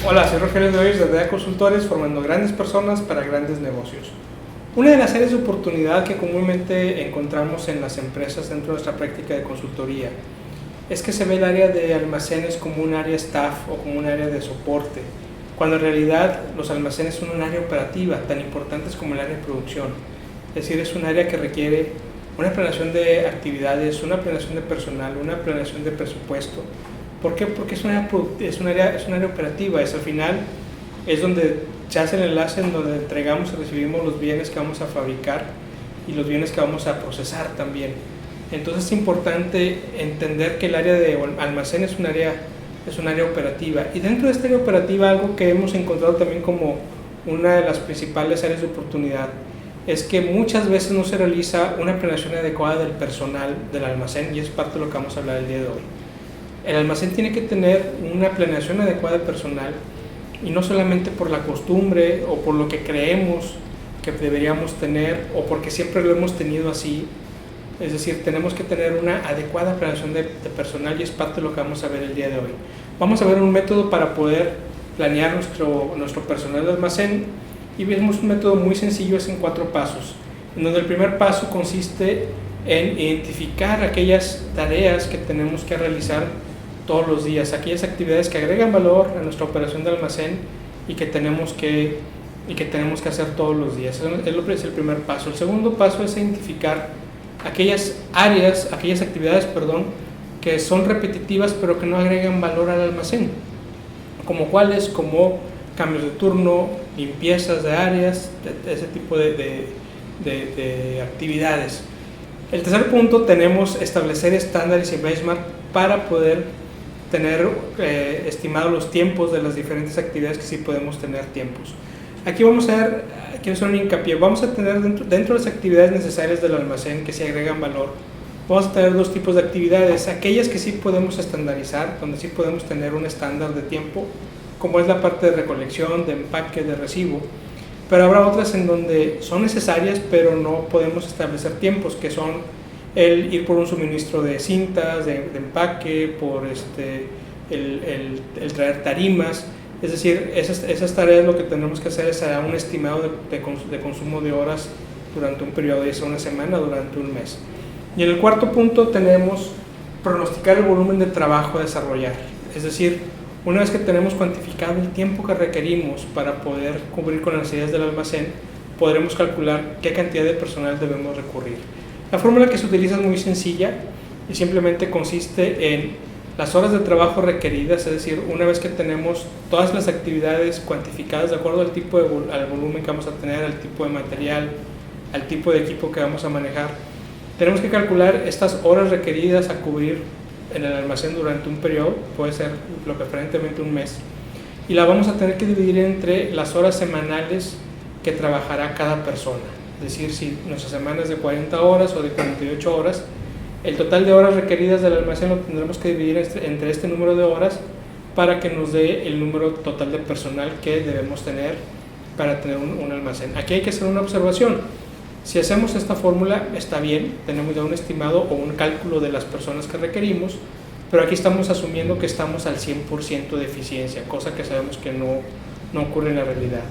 Hola, soy Rogelio de Hoyos de DEA Consultores, formando grandes personas para grandes negocios. Una de las áreas de oportunidad que comúnmente encontramos en las empresas dentro de nuestra práctica de consultoría es que se ve el área de almacenes como un área staff o como un área de soporte, cuando en realidad los almacenes son un área operativa tan importantes como el área de producción. Es decir, es un área que requiere una planeación de actividades, una planeación de personal, una planeación de presupuesto. ¿Por qué? Porque es un área operativa, al final es donde se hace el enlace en donde entregamos y recibimos los bienes que vamos a fabricar y los bienes que vamos a procesar también. Entonces es importante entender que el área de almacén es un área operativa, y dentro de esta área operativa algo que hemos encontrado también como una de las principales áreas de oportunidad es que muchas veces no se realiza una planeación adecuada del personal del almacén, y es parte de lo que vamos a hablar el día de hoy. El almacén tiene que tener una planeación adecuada de personal, y no solamente por la costumbre o por lo que creemos que deberíamos tener o porque siempre lo hemos tenido así. Es decir, tenemos que tener una adecuada planeación de personal, y es parte de lo que vamos a ver el día de hoy. Vamos a ver un método para poder planear nuestro personal de almacén, y vemos un método muy sencillo, es en 4 pasos, en donde el primer paso consiste en identificar aquellas tareas que tenemos que realizar todos los días, aquellas actividades que agregan valor a nuestra operación de almacén y que tenemos que hacer todos los días. Es el primer paso. El segundo paso es identificar aquellas actividades, que son repetitivas pero que no agregan valor al almacén, como cuáles, como cambios de turno, limpiezas de áreas, ese tipo de actividades. El tercer punto, tenemos establecer estándares y benchmark para poder tener estimados los tiempos de las diferentes actividades, que sí podemos tener tiempos. Aquí vamos a ver, quiero hacer un hincapié, vamos a tener dentro de las actividades necesarias del almacén que sí agregan valor, vamos a tener 2 tipos de actividades: aquellas que sí podemos estandarizar, donde sí podemos tener un estándar de tiempo, como es la parte de recolección, de empaque, de recibo, pero habrá otras en donde son necesarias pero no podemos establecer tiempos, que son el ir por un suministro de cintas, de empaque, por el traer tarimas. Es decir, esas tareas lo que tenemos que hacer es un estimado de consumo de horas durante un periodo de una semana, durante un mes. Y en el cuarto punto tenemos pronosticar el volumen de trabajo a desarrollar. Es decir, una vez que tenemos cuantificado el tiempo que requerimos para poder cubrir con las necesidades del almacén, podremos calcular qué cantidad de personal debemos recurrir. La fórmula que se utiliza es muy sencilla y simplemente consiste en las horas de trabajo requeridas, es decir, una vez que tenemos todas las actividades cuantificadas de acuerdo al volumen que vamos a tener, al tipo de material, al tipo de equipo que vamos a manejar, tenemos que calcular estas horas requeridas a cubrir en el almacén durante un periodo, puede ser lo que preferentemente un mes, y la vamos a tener que dividir entre las horas semanales que trabajará cada persona. Es decir, si nuestra semana es de 40 horas o de 48 horas, el total de horas requeridas del almacén lo tendremos que dividir entre este número de horas para que nos dé el número total de personal que debemos tener para tener un almacén. Aquí hay que hacer una observación. Si hacemos esta fórmula está bien, tenemos ya un estimado o un cálculo de las personas que requerimos, pero aquí estamos asumiendo que estamos al 100% de eficiencia, cosa que sabemos que no ocurre en la realidad.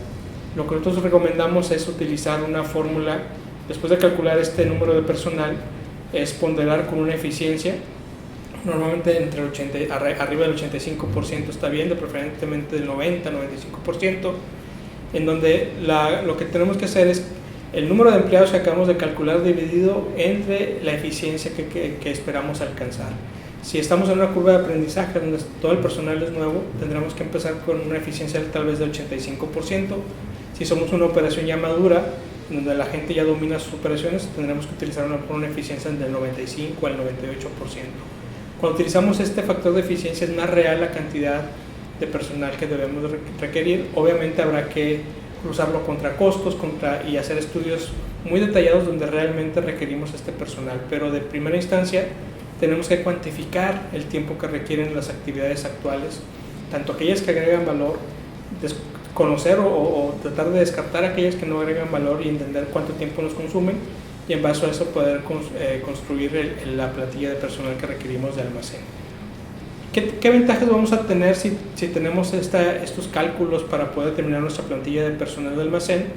Lo que nosotros recomendamos es utilizar una fórmula, después de calcular este número de personal, es ponderar con una eficiencia, normalmente arriba del 85% está bien, preferentemente del 90-95%, en donde lo que tenemos que hacer es el número de empleados que acabamos de calcular dividido entre la eficiencia que esperamos alcanzar. Si estamos en una curva de aprendizaje donde todo el personal es nuevo, tendremos que empezar con una eficiencia tal vez del 85%. Si somos una operación ya madura, donde la gente ya domina sus operaciones, tendremos que utilizar una eficiencia del 95 al 98%. Cuando utilizamos este factor de eficiencia es más real la cantidad de personal que debemos requerir. Obviamente habrá que cruzarlo contra costos y hacer estudios muy detallados donde realmente requerimos este personal, pero de primera instancia tenemos que cuantificar el tiempo que requieren las actividades actuales, tanto aquellas que agregan valor, conocer o tratar de descartar aquellas que no agregan valor y entender cuánto tiempo nos consumen, y en base a eso poder construir la plantilla de personal que requerimos de almacén. ¿Qué ventajas vamos a tener si tenemos estos cálculos para poder determinar nuestra plantilla de personal de almacén?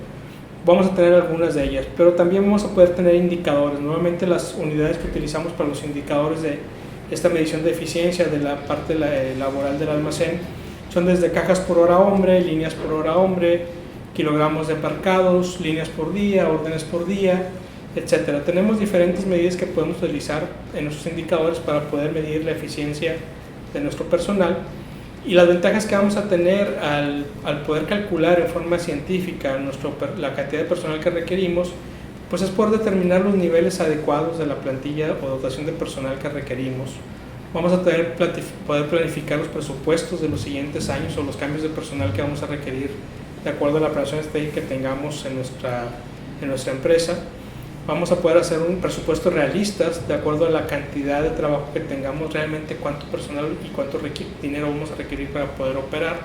Vamos a tener algunas de ellas, pero también vamos a poder tener indicadores. Nuevamente, las unidades que utilizamos para los indicadores de esta medición de eficiencia de la parte laboral del almacén son desde cajas por hora hombre, líneas por hora hombre, kilogramos de embarcados, líneas por día, órdenes por día, etcétera. Tenemos diferentes medidas que podemos utilizar en nuestros indicadores para poder medir la eficiencia de nuestro personal, y las ventajas que vamos a tener al poder calcular en forma científica la cantidad de personal que requerimos, pues es poder determinar los niveles adecuados de la plantilla o dotación de personal que requerimos. Vamos a poder planificar los presupuestos de los siguientes años o los cambios de personal que vamos a requerir de acuerdo a la planeación estratégica que tengamos en nuestra empresa. Vamos a poder hacer un presupuesto realista de acuerdo a la cantidad de trabajo que tengamos, realmente cuánto personal y cuánto dinero vamos a requerir para poder operar.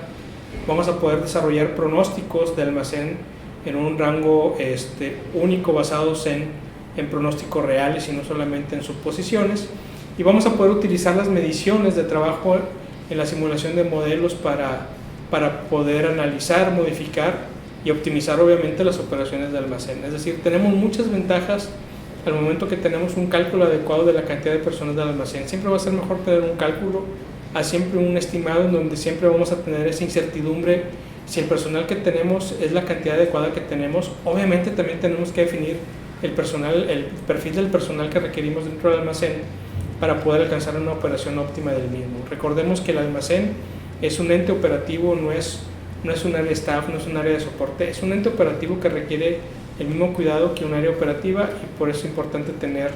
Vamos a poder desarrollar pronósticos de almacén en un rango único basados en pronósticos reales y no solamente en suposiciones. Y vamos a poder utilizar las mediciones de trabajo en la simulación de modelos para poder analizar, modificar y optimizar obviamente las operaciones de almacén. Es decir, tenemos muchas ventajas al momento que tenemos un cálculo adecuado de la cantidad de personas del almacén. Siempre va a ser mejor tener un cálculo a siempre un estimado, en donde siempre vamos a tener esa incertidumbre si el personal que tenemos es la cantidad adecuada que tenemos. Obviamente también tenemos que definir el perfil del personal que requerimos dentro del almacén para poder alcanzar una operación óptima del mismo. Recordemos que el almacén es un ente operativo, no es un área de staff, no es un área de soporte, es un ente operativo que requiere el mismo cuidado que un área operativa, y por eso es importante tener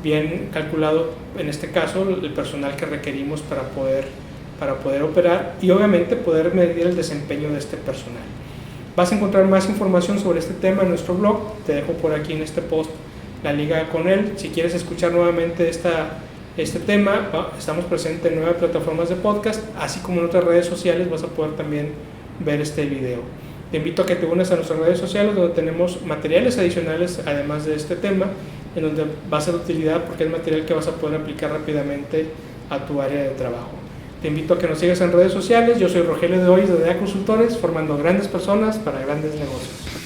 bien calculado, en este caso, el personal que requerimos para poder operar y obviamente poder medir el desempeño de este personal. Vas a encontrar más información sobre este tema en nuestro blog, te dejo por aquí en este post la liga con él. Si quieres escuchar nuevamente este tema, estamos presentes en 9 plataformas de podcast, así como en otras redes sociales. Vas a poder también ver este video. Te invito a que te unas a nuestras redes sociales, donde tenemos materiales adicionales además de este tema, en donde va a ser de utilidad porque es material que vas a poder aplicar rápidamente a tu área de trabajo. Te invito a que nos sigas en redes sociales. Yo soy Rogelio de Hoyos de DEA Consultores, formando grandes personas para grandes negocios.